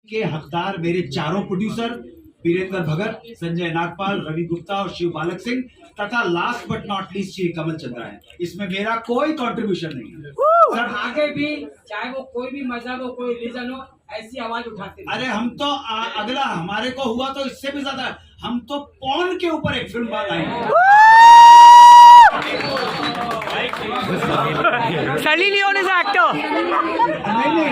के हकदार मेरे चारों प्रोड्यूसर वीरेंद्र भगत, संजय नागपाल, रवि गुप्ता और शिव बालक सिंह तथा last but not least Shri Kamal Chandra है। इसमें मेरा कोई कंट्रीब्यूशन नहीं है। सर आगे भी चाहे वो कोई भी मजहब हो, कोई रिलीजन हो, ऐसी आवाज उठाते हैं। अरे हम तो अगला हमारे को हुआ तो इससे भी ज्यादा, हम तो पॉन के ऊपर एक फिल्म बनाएंगे। Sunny Leone is actor. नहीं,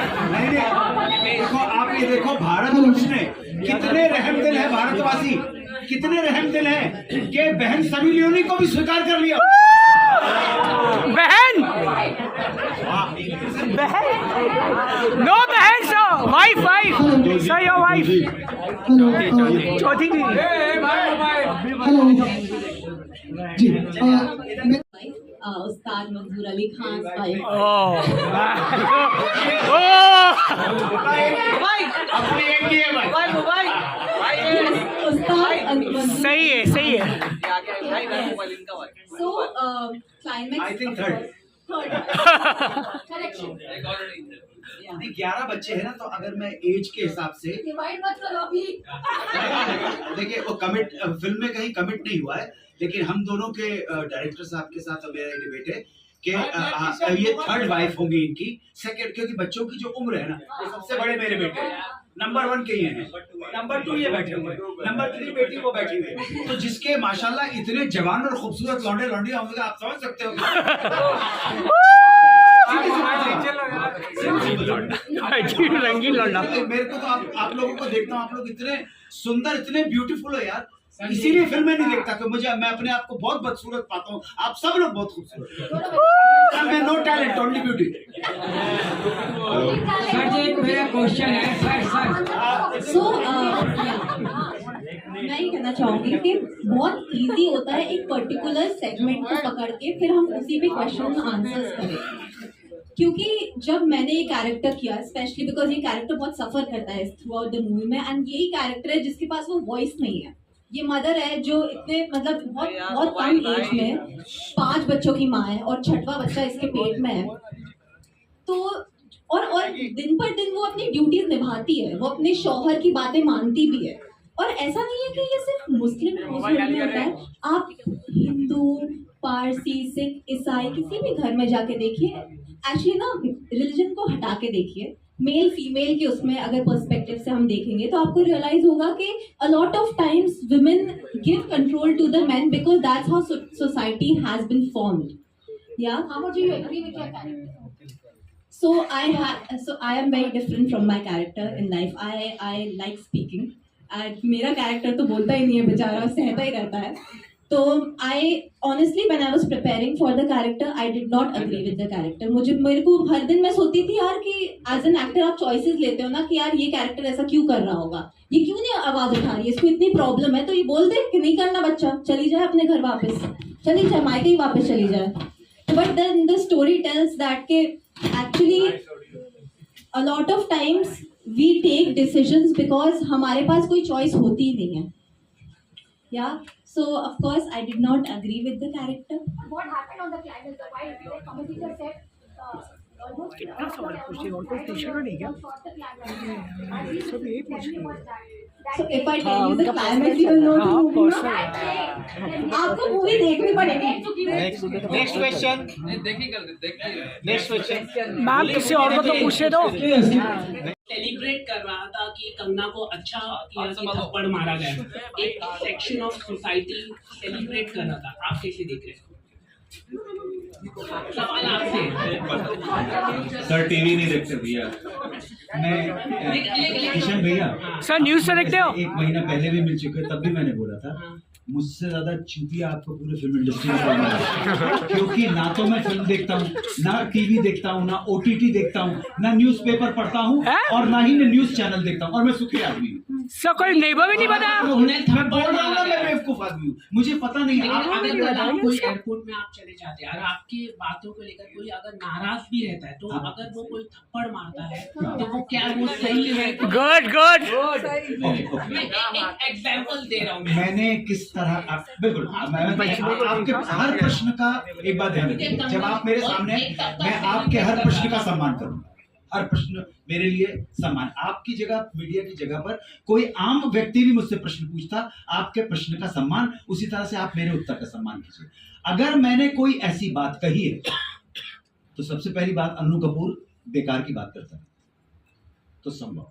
देखो आप ये देखो, भारत वंश ने कितने रहमदिल है, भारतवासी कितने रहमदिल हैं कि बहन सनी लियोनी को भी स्वीकार कर लिया। बहन नो बहन sir, wife sir, your wife चौथी की जी। उस्ताद मंजूर अली खान सही है। सो क्लाइमेक्स आई थिंक थर्ड। नहीं, 11 बच्चे हैं ना, तो अगर मैं एज के हिसाब से डिवाइड मत करो अभी। देखिए वो कमिट फिल्म में कहीं कमिट नहीं हुआ है, लेकिन हम दोनों के डायरेक्टर साहब के साथ मेरा ये डिबेट है कि ये थर्ड वाइफ होगी इनकी, सेकंड, क्योंकि बच्चों की जो उम्र है ना, ये सबसे बड़े मेरे बेटे हैं, नंबर 1 के ये हैं, नंबर 2 ये बैठे हुए, नंबर 3 बेटी वो बैठी हुई है। तो जिसके माशाल्लाह इतने जवान और खूबसूरत लौंडे होंगे, आप समझ सकते हो। रंगीन लौंडा। मेरे को तो आप लोगों को देखता हूँ, आप लोग इतने सुंदर, इतने ब्यूटीफुल हो यार, इसीलिए फिल्में नहीं देखता कि मैं अपने आप को बहुत बदसूरत पाता हूँ। आप सब लोग बहुत खूबसूरत हैं। मैं no talent, only beauty. Sir ji एक मेरा क्वेश्चन है सर। सो मैं ये कहना चाहूंगी कि बहुत इजी होता है एक पर्टिकुलर सेगमेंट को पकड़ के फिर हम उसी पे क्वेश्चन आंसर्स करें, क्योंकि जब मैंने ये कैरेक्टर किया, स्पेशली बिकॉज ये कैरेक्टर बहुत सफर करता है थ्रू आउट द मूवी में, एंड यही कैरेक्टर है जिसके पास वो वॉइस नहीं है। ये मदर है जो इतने मतलब बहुत कम एज में 5 बच्चों की माँ है और 6वां बच्चा इसके पेट में है। तो और दिन पर दिन वो अपनी ड्यूटीज निभाती है, वो अपने शौहर की बातें मानती भी है। और ऐसा नहीं है कि ये सिर्फ मुस्लिम में होता है, आप हिंदू, पारसी, सिख, ईसाई किसी भी घर में जाके देखिए, एक्चुअली ना रिलीजन को हटा के देखिए, मेल फीमेल के उसमें अगर पर्सपेक्टिव से हम देखेंगे तो आपको रियलाइज होगा कि a lot of times women give control to the men because that's how society has been formed. या how much you agree with your character? So I am very different from my character in life. I like speaking. मेरा character तो बोलता ही नहीं है बेचारा, सहता ही रहता है। तो I honestly when I was preparing for the character I did not agree with the character. मेरे को हर दिन मैं सोचती थी यार कि as an actor आप choices लेते हो ना कि यार ये कैरेक्टर ऐसा क्यों कर रहा होगा, ये क्यों नहीं आवाज उठा रही है, इसको इतनी प्रॉब्लम है तो ये बोल दे कि नहीं करना बच्चा, चली जाए अपने घर वापस, चली जाए मायके ही वापस चली जाए। But then the story tells that के actually a lot of times we take decisions because हमारे पास कोई choice होती ही नहीं है। Yeah, so of course I did not agree with the character. What happened on the climax? Why did the composer said almost कितना सवाल पूछे, और कोई पूछेगा नहीं क्या? सब यही पूछेंगे। So if I tell you the climax, you will know the movie. आपको मूवी देखनी पड़ेगी। Next question. मैम किसी और को तो पूछे दो। सेलिब्रेट कर रहा था कि कंगना को अच्छा किया कि थप्पड़ मारा गया, एक सेक्शन ऑफ सोसाइटी सेलिब्रेट कर रहा था, आप कैसे देख रहे हो? सवाल आपसे। सर टीवी नहीं देखते भैया, मैं किशन भैया सर न्यूज से देखते हो? 1 महीना पहले भी मिल चुके, तब भी मैंने बोला था मुझसे ज्यादा चूतिया आपको पूरे फिल्म इंडस्ट्री में बनना है, क्योंकि ना तो मैं फिल्म देखता हूँ, ना टीवी देखता हूँ, ना OTT देखता हूँ, ना न्यूज़पेपर पढ़ता हूँ और ना ही न्यूज चैनल देखता हूँ, और मैं सुखी आदमी हूँ। सर कोई नेबर भी नहीं पता? मैं बोल रहा हूँ ना, मैं बेवकूफ आदमी हूँ, मुझे पता नहीं। अगर कोई एयरपोर्ट में आप चले जाते हैं और आपकी बातों को लेकर कोई अगर नाराज भी रहता है, तो अगर वो कोई थप्पड़ मारता है तो वो क्या वो सही है? गुड मैं एक एग्जांपल दे रहा हूँ। मैंने किस तरह बिल्कुल आपके हर प्रश्न का एक बात ध्यान रखिए, जब आप मेरे सामने, मैं आपके हर प्रश्न का सम्मान करूंगा, हर प्रश्न मेरे लिए सम्मान। आपकी जगह, मीडिया की जगह पर कोई आम व्यक्ति भी मुझसे प्रश्न पूछता, आपके प्रश्न का सम्मान, उसी तरह से आप मेरे उत्तर का सम्मान कीजिए। अगर मैंने कोई ऐसी बात कही है तो सबसे पहली बात, अन्नू कपूर बेकार की बात करता है तो संभव,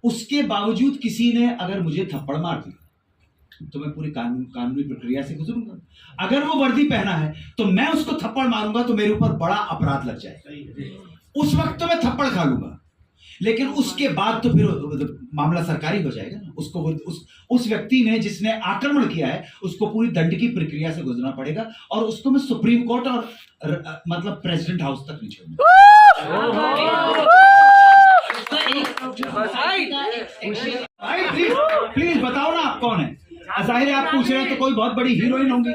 उसके बावजूद किसी ने अगर मुझे थप्पड़ मार दिया तो मैं पूरी कानूनी प्रक्रिया से गुजरूंगा। अगर वो वर्दी पहना है तो मैं उसको थप्पड़ मारूंगा तो मेरे ऊपर बड़ा अपराध लग जाएगा। उस वक्त तो मैं थप्पड़ खा लूंगा, लेकिन उसके बाद तो फिर मामला सरकारी हो जाएगा ना। उसको उस व्यक्ति ने जिसने आक्रमण किया है उसको पूरी दंड की प्रक्रिया से गुजरना पड़ेगा, और उसको मैं सुप्रीम कोर्ट और मतलब प्रेसिडेंट हाउस तक नहीं छोड़ूंगा। भाई प्लीज बताओ ना आप कौन है? जाहिर है आप पूछ रहे हैं तो कोई बहुत बड़ी हीरोइन होंगी।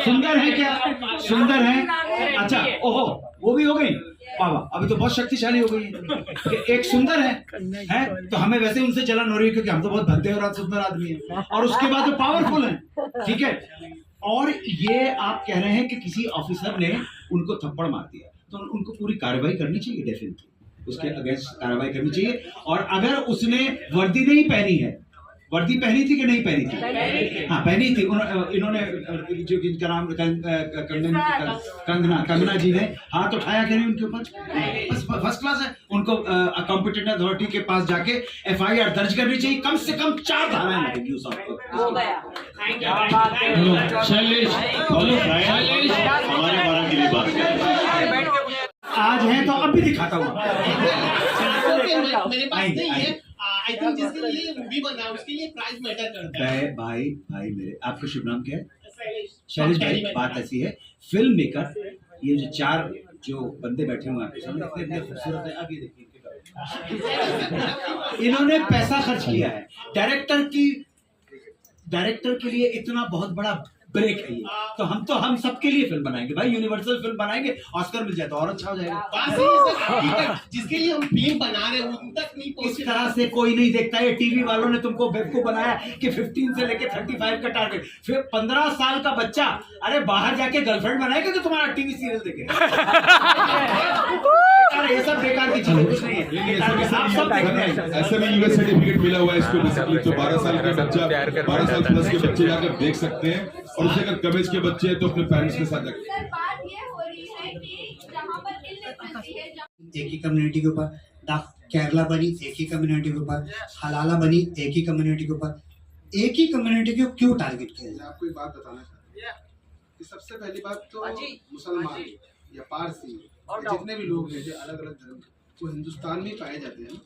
सुंदर है क्या? सुंदर है, अच्छा, ओहो वो भी हो गई, बाबा अभी तो बहुत शक्तिशाली हो गई है। एक सुंदर है तो हमें वैसे उनसे जलन हो रही है क्योंकि हम तो बहुत भद्दे और सुंदर आदमी हैं, और उसके बाद वो पावरफुल हैं, ठीक है। और ये आप कह रहे हैं कि किसी ऑफिसर ने उनको थप्पड़ मार दिया तो उनको पूरी कार्रवाई करनी चाहिए, डेफिनेटली उसके अगेंस्ट कार्रवाई करनी चाहिए। और अगर उसने वर्दी नहीं पहनी है, वर्दी पहनी थी कि नहीं पहनी थी? हाँ पहनी थी। इन्होंने जो जिनका नाम कंगना जी ने हाथ उठाया कि नहीं उनके ऊपर? बस फर्स्ट क्लास है। उनको कॉम्पिटेंट अथॉरिटी के पास जाके FIR दर्ज करनी चाहिए, कम से कम 4 धाराएं लगेंगी उस आज है तो अब भी दिखाता हूँ। मेरे पास नहीं है। आई थिंक जिसके लिए मूवी बना है उसके लिए प्राइस मैटर करता है। भाई मेरे, आपका शुभ नाम क्या है? शैलेश भाई, बात ऐसी है, फिल्म मेकर ये जो 4 जो बंदे बैठे हुए आपके सामने इतने खूबसूरत है, आगे देखिए, इन्होंने पैसा खर्च किया है। डायरेक्टर के लिए इतना बहुत बड़ा ब्रेक है ये, तो हम सबके लिए फिल्म बनाएंगे भाई, यूनिवर्सल फिल्म बनाएंगे, ऑस्कर मिल जाए तो और अच्छा हो जाएगा। जिसके लिए हम फिल्म बना रहे हैं उन तक नहीं इस तरह से कोई नहीं देखता है। टीवी वालों ने तुमको बेवकूफ बनाया कि 15 से लेके 35 का टारगेट, फिर 15 साल का बच्चा अरे बाहर जाके गर्लफ्रेंड बनाएगा तो तुम्हारा टीवी सीरियल देखेगा। अरे ये सब बेकार की चीजें, कुछ नहीं है। ऐसे में यूएस सर्टिफिकेट मिला हुआ है इसको, बेसिकली तो 12 साल का बच्चा, 12 साल प्लस के बच्चे जाकर देख सकते हैं, और उसे अगर कमेज के बच्चे हैं तो अपने पेरेंट्स के साथ जाकर। सर बात ये हो रही है कि जहाँ पर इल्लिटरेसी है, एक ही कम्युनिटी के ऊपर, केरला बनी एक ही कम्युनिटी के ऊपर, हलाला बनी एक ही कम्युनिटी के ऊपर, एक ही कम्युनिटी को क्यों टारगेट किया जाए? आपको एक बात बताना चाहता हूँ कि सबसे पहली बात तो मुसलमान या पारसी जितने भी लोग हैं जो अलग अलग धर्म के, वो हिंदुस्तान में पाए जाते हैं।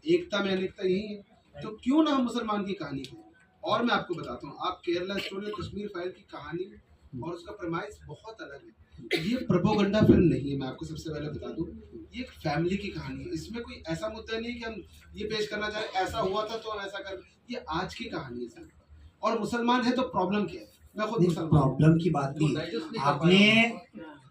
एकता में अनेकता यही है, तो क्यों ना हम मुसलमान की कहानी कहें। और मैं आपको बताता हूँ, आप केरला स्टोरी और कश्मीर फाइल की कहानी और उसका प्रमाइस बहुत अलग है। ये प्रोपोगंडा फिल्म नहीं है, मैं आपको सबसे पहले बता दूं, ये एक फैमिली की कहानी है। इसमें कोई ऐसा मुद्दा नहीं है कि हम ये पेश करना चाह रहे ऐसा हुआ था तो हम ऐसा कर, ये आज की कहानी है सर। और मुसलमान है तो प्रॉब्लम क्या है? मैं खुद मुसलमान, प्रॉब्लम की बात नहीं, आपने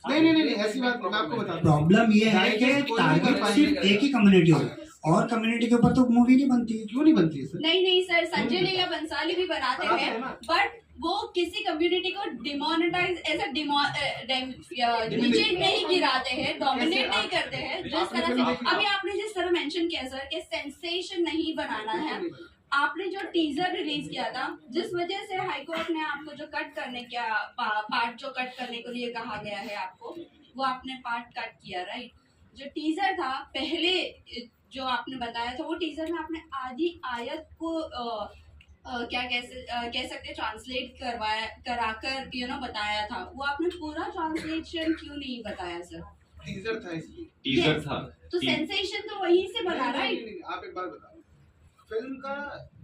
नहीं ऐसी बात नहीं, मैं आपको बता दूं। प्रॉब्लम ये है कि टारगेट सिर्फ एक ही कम्युनिटी हो, और कम्युनिटी के ऊपर तो मूवी नहीं बनती है। क्यों नहीं बनती है सर? नहीं सर, संजय लीला बंसाली भी बनाते हैं, बट वो किसी कम्युनिटी को डिमोनेटाइज ऐसा नीचे नहीं गिराते हैं, डोमिनेट नहीं करते हैं। जिस तरह से अभी आपने जिस तरह मेंशन किया सर कि सेंसेशन नहीं बनाना है, आपने जो टीजर रिलीज किया था जिस वजह से हाई कोर्ट ने आपको जो कट करने का पार्ट जो कट करने के लिए कहा गया है आपको, वो आपने पार्ट कट किया, राइट? जो टीजर था पहले जो आपने बताया था, वो टीजर में आपने आधी आयत को क्या कह सकते ट्रांसलेट कराकर बताया था, वो आपने पूरा ट्रांसलेशन क्यों नहीं बताया सर? टीजर था इसलिए, टीजर था तो सेंसेशन तो वहीं से बना रहा है। आप एक बार बताओ, फिल्म का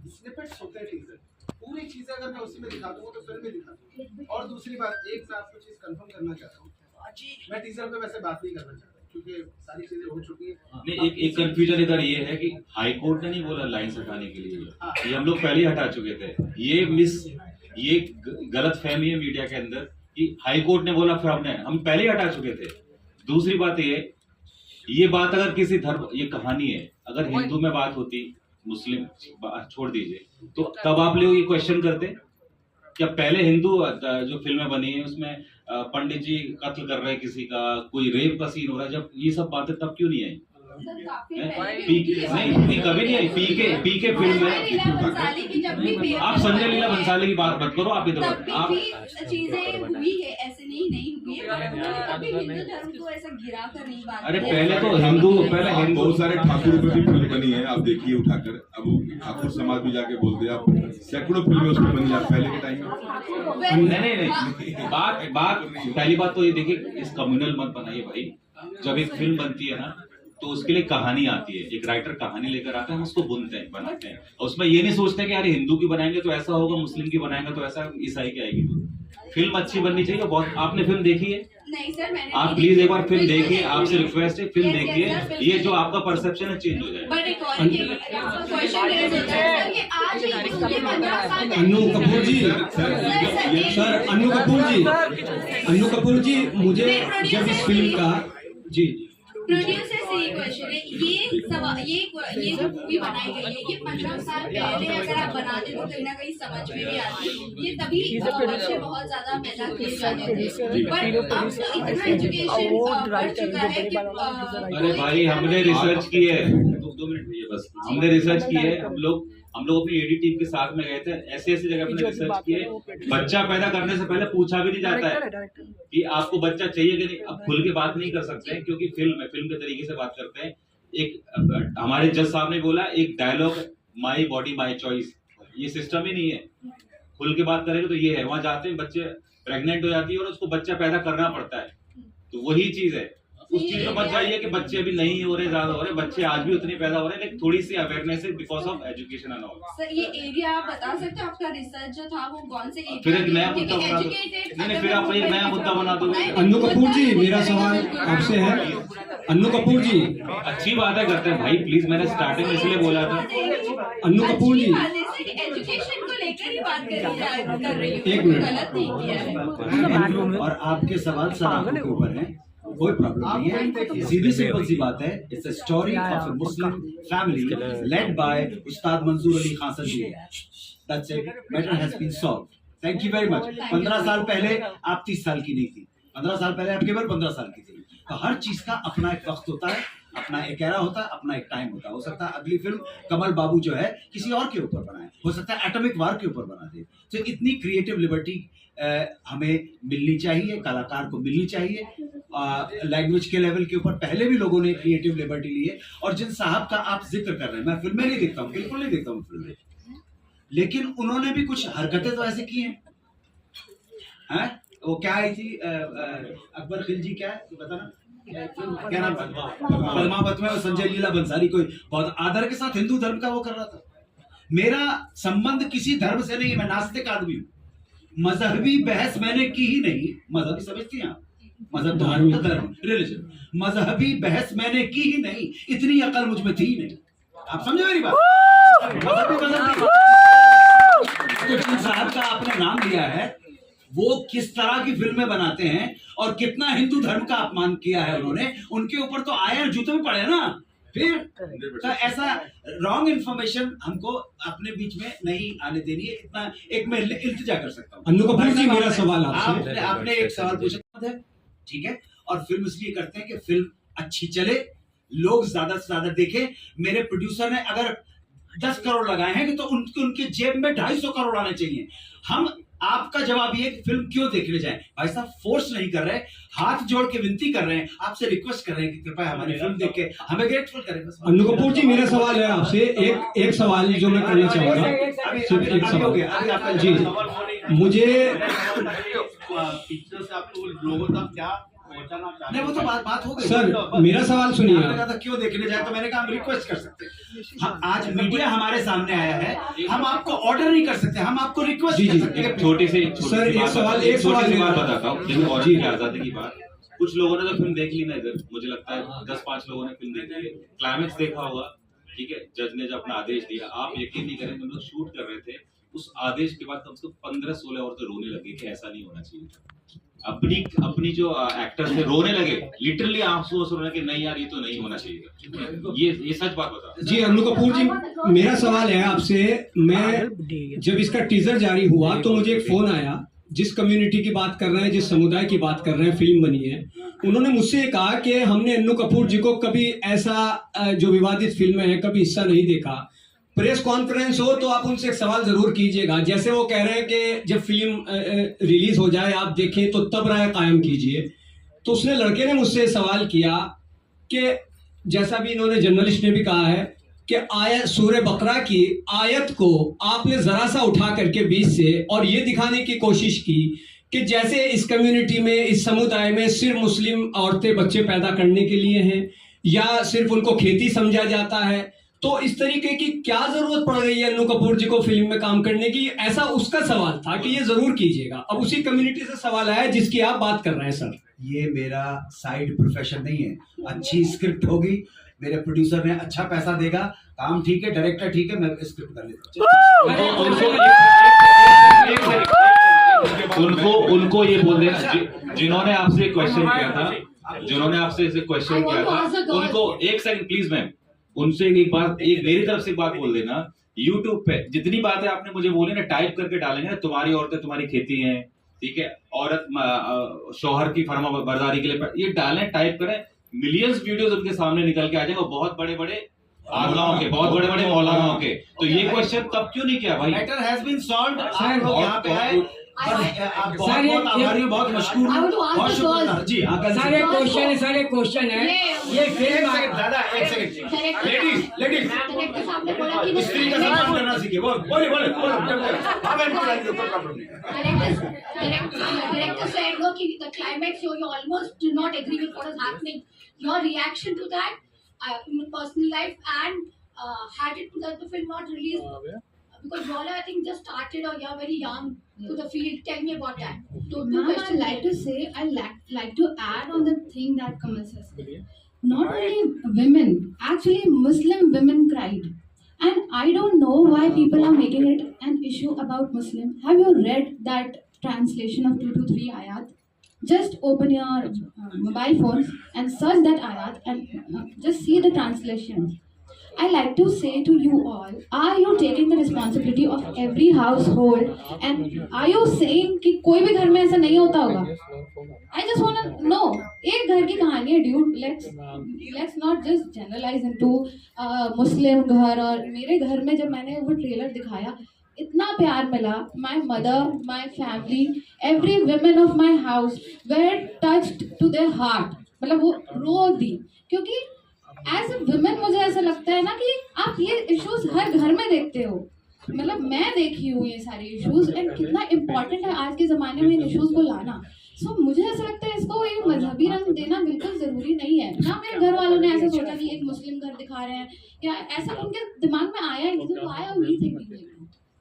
स्निपेट्स होते हैं टीजर, पूरी चीजें अगर मैं उसी में दिखा दूंगा तो फिल्म में दिखा दूंगा। और दूसरी बात, एक मैं आपको चीज कंफर्म करना चाहता हूँ, मैं टीजर पे वैसे बात नहीं करना चाहता क्योंकि सारी चीजें हो चुकी है। नहीं, एक कंफ्यूजन इधर ये है कि हाई कोर्ट ने नहीं बोला लाइन हटाने के लिए, ये हम लोग पहले ही हटा चुके थे। ये गलत फहमी है मीडिया के अंदर कि हाई कोर्ट ने बोला फिर हम पहले ही हटा चुके थे। दूसरी बात ये बात अगर किसी धर्म, ये कहानी है, अगर हिंदू में बात होती, मुस्लिम छोड़ दीजिए, तो तब आप लोग ये क्वेश्चन करते क्या पहले हिंदू जो फिल्में बनी है उसमें पंडित जी कत्ल कर रहे हैं किसी का, कोई रेप का सीन हो रहा है, जब ये सब बातें तब क्यों नहीं आई? सर काफी पहले पीके नहीं कभी नहीं आई। पीके फिल्म में बंसाली की जब भी आप संजय लीला भंसाली की बात मत करो। आप इधर तब आप भी चीजें हुई है, ऐसे नहीं हुई है, बट उन्होंने कभी हिंदू धर्म को ऐसा गिरा कर नहीं बात अरे की। पहले तो हिंदू बहुत सारे ठाकुर पे भी फिल्म बनी है, आप देखिए उठाकर। अब ठाकुर समाज भी जाके बोलते हैं, आप सैकड़ों फिल्में उसमें बनी है पहले के टाइम में। नहीं बात पहली बात तो ये देखिए, इस कम्युनल मत बनाइए भाई। जब एक फिल्म बनती है ना तो उसके लिए कहानी आती है, एक राइटर कहानी लेकर आता है, हम उसको बुनते हैं, बनाते हैं, और उसमें ये नहीं सोचते कि यार हिंदू की बनाएंगे तो ऐसा होगा, मुस्लिम की बनाएंगे तो ऐसा, ईसाई की आएगी। तो फिल्म अच्छी बननी चाहिए। बहुत आपने फिल्म देखी है? नहीं सर, मैंने आप प्लीज एक बार फिल्म देखिए, आपसे रिक्वेस्ट है फिल्म देखिए, ये जो आपका परसेप्शन है चेंज हो जाएगा। बट एक और क्वेश्चन रेज होता है सर कि आज ये 15 साल अन्नू कपूर जी, सर अन्नू कपूर जी, मुझे जब इस फिल्म का जी प्रोड्यूसर से ये क्वेश्चन है, ये जो मूवी बनाई गई है, ये 15 साल पहले अगर आप बनाते तो कहीं ना कहीं समझ में भी आती। ये तभी बच्चे बहुत ज्यादा पैदा किए जाते थे, बट अब तो इतना एजुकेशन बढ़ चुका है कि अरे भाई हमने रिसर्च की है, 2 मिनट भैया बस, हमने रिसर्च की है। हम लोग अपनी एडी टीम के साथ में गए थे, ऐसे जगह पे रिसर्च किए। बच्चा पैदा करने से पहले पूछा भी नहीं जाता है कि आपको बच्चा चाहिए कि नहीं। अब खुल के बात नहीं कर सकते हैं क्योंकि फिल्म के तरीके से बात करते हैं। एक हमारे जज साहब ने बोला एक dialogue, my body my choice, ये सिस्टम ही नहीं है। खुल के बात करेंगे तो ये है, वहां जाते हैं बच्चे प्रेग्नेंट हो जाती है और उसको बच्चा पैदा करना पड़ता है। तो वही चीज है, उस चीज में बच जाइए कि बच्चे अभी नहीं हो रहे, ज्यादा हो रहे, बच्चे आज भी उतने पैदा हो रहे हैं, लेकिन थोड़ी सी अवेयरनेस है because of education and all. Sir ये एरिया आप बता सकते हो, आपका रिसर्च जो था वो कौन से एरिया? फिर एक नया मुद्दा बना दो, नहीं फिर आप एक नया मुद्दा बना दो। अन्नू कपूर जी, मेरा सवाल आपसे है। अन्नू कपूर जी, अच्छी बात है करते हैं भाई, प्लीज, मैंने स्टार्टिंग में इसलिए बोला था। अन्नू कपूर जी, एजुकेशन को लेकर ही बात कर रही हूँ, एक मिनट। गलत नहीं किया है। और आपके सवाल सब आंखों के ऊपर हैं, कोई प्रॉब्लम नहीं है। सीधी सिंपल सी बात है, it's a story of a Muslim family led by Ustad Mansoor Ali Khan ji. That's it, matter has been solved. Thank you very much. 15 साल पहले आप 30 साल की नहीं थी, 15 साल पहले आप केवल 15 साल की थी। तो हर चीज का अपना एक वक्त होता है, अपना एक एरा होता है, अपना एक टाइम होता है। हो सकता है अगली फिल्म कमल बाबू जो है किसी और के ऊपर बनाए, हो सकता है एटॉमिक वार के ऊपर बना दे। तो इतनी क्रिएटिव लिबर्टी हमें मिलनी चाहिए, कलाकार को मिलनी चाहिए। लैंग्वेज के लेवल के ऊपर पहले भी लोगों ने क्रिएटिव लिबर्टी ली है। और जिन साहब का आप जिक्र कर रहे हैं, मैं फिल्में नहीं देखता हूँ, बिल्कुल नहीं देखता हूँ फिल्में, लेकिन उन्होंने भी कुछ हरकतें तो ऐसे की हैं। वो क्या आई थी, अकबर खिलजी, क्या है बताना, क्या नाम, पद्मावत में संजय लीला भंसाली कोई बहुत आदर के साथ हिंदू धर्म का वो कर रहा था। मेरा संबंध किसी धर्म से नहीं, मैं नास्तिक आदमी हूँ। मजहबी बहस मैंने की ही नहीं। मजहबी समझती हैं आप? मजहब धर्म, रिलीजन, मजहबी बहस मैंने की ही नहीं, इतनी अकल मुझ में थी ही नहीं। आप समझे मेरी बात? तो साहब का आपने नाम लिया है, वो किस तरह की फिल्में बनाते हैं और कितना हिंदू धर्म का अपमान किया है उन्होंने, उनके ऊपर तो आए जूते में पड़े ना। फिर तो ऐसा रॉन्ग इन्फॉर्मेशन हमको अपने बीच में नहीं आने देनी है। इतना एक मैं इल्तिजा कर सकता हूँ। अन्नू कपूर जी, मेरा सवाल आपसे। आपने एक सवाल पूछा है, ठीक है, और फिल्म इसलिए करते हैं कि फिल्म अच्छी चले, लोग ज्यादा से ज्यादा देखें। मेरे प्रोड्यूसर ने अगर 10 करोड़ लगाए हैं तो उनके जेब में 250 करोड़ आने चाहिए। हम आपका जवाब ये कि फिल्म क्यों देखने जाएं? भाई साहब फोर्स नहीं कर रहे, हाथ जोड़ के विनती कर रहे हैं, आपसे रिक्वेस्ट कर रहे हैं कि कृपया हमारी फिल्म देख के हमें ग्रेटफुल करें। अन्नू कपूर जी, मेरा सवाल है आपसे, एक सवाल जो मैं करना चाहूंगा, सिर्फ एक सवाल जी। मुझे पिक्चर से आपको लोगों तक क्या नहीं, वो तो बात हो गई सर। मेरा सवाल सुनिए, क्यों देखने जाए, तो मैंने कहा हम रिक्वेस्ट कर सकते हैं। आज मीडिया हमारे सामने आया है, हम आपको ऑर्डर नहीं कर सकते, हम आपको रिक्वेस्ट कर सकते हैं। छोटी सी सर, एक सवाल बात बताता हूँ, देखो और की आजादी की बात। कुछ लोगों ने तो फिल्म देख ली ना, इधर मुझे लगता है 10-5 लोगों ने फिल्म देखी है, क्लाइमेक्स देखा होगा, ठीक है। जज ने जब अपना आदेश दिया, आप यकीन नहीं करेंगे, हम लोग शूट कर रहे थे, उस आदेश के बाद कम से कम 15-16 औरतें रोने लगी कि ऐसा नहीं होना चाहिए। अपनी जो एक्टर्स थे रोने लगे, लिटरली आंसू रहे कि नहीं यार ये तो नहीं होना चाहिए। ये सच बात बता जी। अन्नू कपूर जी, मेरा सवाल है आपसे। मैं जब इसका टीजर जारी हुआ तो मुझे एक फोन आया जिस कम्युनिटी की बात कर रहे हैं, जिस समुदाय की बात कर रहे हैं, फिल्म बनी है, उन्होंने मुझसे कहा कि हमने अन्नू कपूर जी को कभी ऐसा जो विवादित फिल्में हैं कभी हिस्सा नहीं देखा। प्रेस कॉन्फ्रेंस हो तो आप उनसे एक सवाल जरूर कीजिएगा। जैसे वो कह रहे हैं कि जब फिल्म रिलीज हो जाए आप देखें तो तब राय कायम कीजिए। तो उसने लड़के ने मुझसे सवाल किया कि जैसा भी इन्होंने जर्नलिस्ट ने भी कहा है कि आयत सूरह बकरा की आयत को आपने जरा सा उठा करके बीच से और ये दिखाने की कोशिश की कि जैसे इस कम्युनिटी में, इस समुदाय में सिर्फ मुस्लिम औरतें बच्चे पैदा करने के लिए हैं या सिर्फ उनको खेती समझा जाता है। तो इस तरीके की क्या जरूरत पड़ गई है अन्नू कपूर जी को फिल्म में काम करने की, ऐसा उसका सवाल था कि ये जरूर कीजिएगा। अब उसी कम्युनिटी से सवाल आया जिसकी आप बात कर रहे हैं सर। ये मेरा साइड प्रोफेशन नहीं है। अच्छी स्क्रिप्ट होगी, मेरे प्रोड्यूसर ने अच्छा पैसा देगा, काम ठीक है, डायरेक्टर ठीक है, मैं स्क्रिप्ट कर लेता हूँ। उनको ये बोल देना जिन्होंने आपसे क्वेश्चन किया था, उनको एक सेकंड प्लीज मैम, उनसे एक मेरी तरफ से बात बोल देना। यूट्यूब पे जितनी बातें आपने मुझे बोली ना, टाइप करके डालेंगे ना, तुम्हारी औरतें तुम्हारी खेती हैं, ठीक है, औरत शौहर की फर्मा बरदारी के लिए, ये डालें, टाइप करें, मिलियंस वीडियोस उनके सामने निकल के आ जाएंगे, बहुत बड़े बड़े आगलाओं के, बहुत बड़े बड़े मौलानाओं के। तो ये क्वेश्चन तब क्यों नहीं किया भाई? Matter has been solved. आप लोग यहाँ पे आए, आप बहुत आभारी हो, बहुत मशकूर हूँ, बहुत शुक्रिया जी। सारे क्वेश्चन है ये फिल्म दादा एक सेकंड, लेडीज स्त्री का सम्मान करना सीखिए। बोले Director said, look, the climax, you almost do not agree with what is happening. Your reaction to that in personal life and had it that the film not released because you all I think just started or you're very young to the field. Tell me about that. I like to say, I like to add on the thing that Kamal says. Not only women, actually Muslim women cried. And I don't know why people are making it an issue about Muslim. Have you read that translation of 2 to 3 ayat? Just open your mobile phones and search that ayat and just see the translation. I like to say to you all, are you taking the responsibility of every household and are you saying कि कोई भी घर में ऐसा नहीं होता होगा? I just want to know. एक घर की कहानी है dude. Let's not just generalize into Muslim घर। और मेरे घर में जब मैंने वो ट्रेलर दिखाया इतना प्यार मिला, my mother, my family, every women of my house were touched to their heart। मतलब वो रो दी, क्योंकि एज ए वुमेन मुझे ऐसा लगता है ना कि आप ये इश्यूज हर घर में देखते हो। मतलब मैं देखी हूँ ये सारे इश्यूज एंड कितना इम्पोर्टेंट है आज के ज़माने में इन इश्यूज को लाना। सो मुझे ऐसा लगता है इसको एक मजहबी रंग देना बिल्कुल ज़रूरी नहीं है। ना मेरे घर वालों ने ऐसा सोचा कि एक मुस्लिम घर दिखा रहे हैं या ऐसा उनके दिमाग में आया ही नहीं। तो आया we thinking.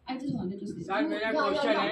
I just wanted to say. Sir मेरा क्वेश्चन है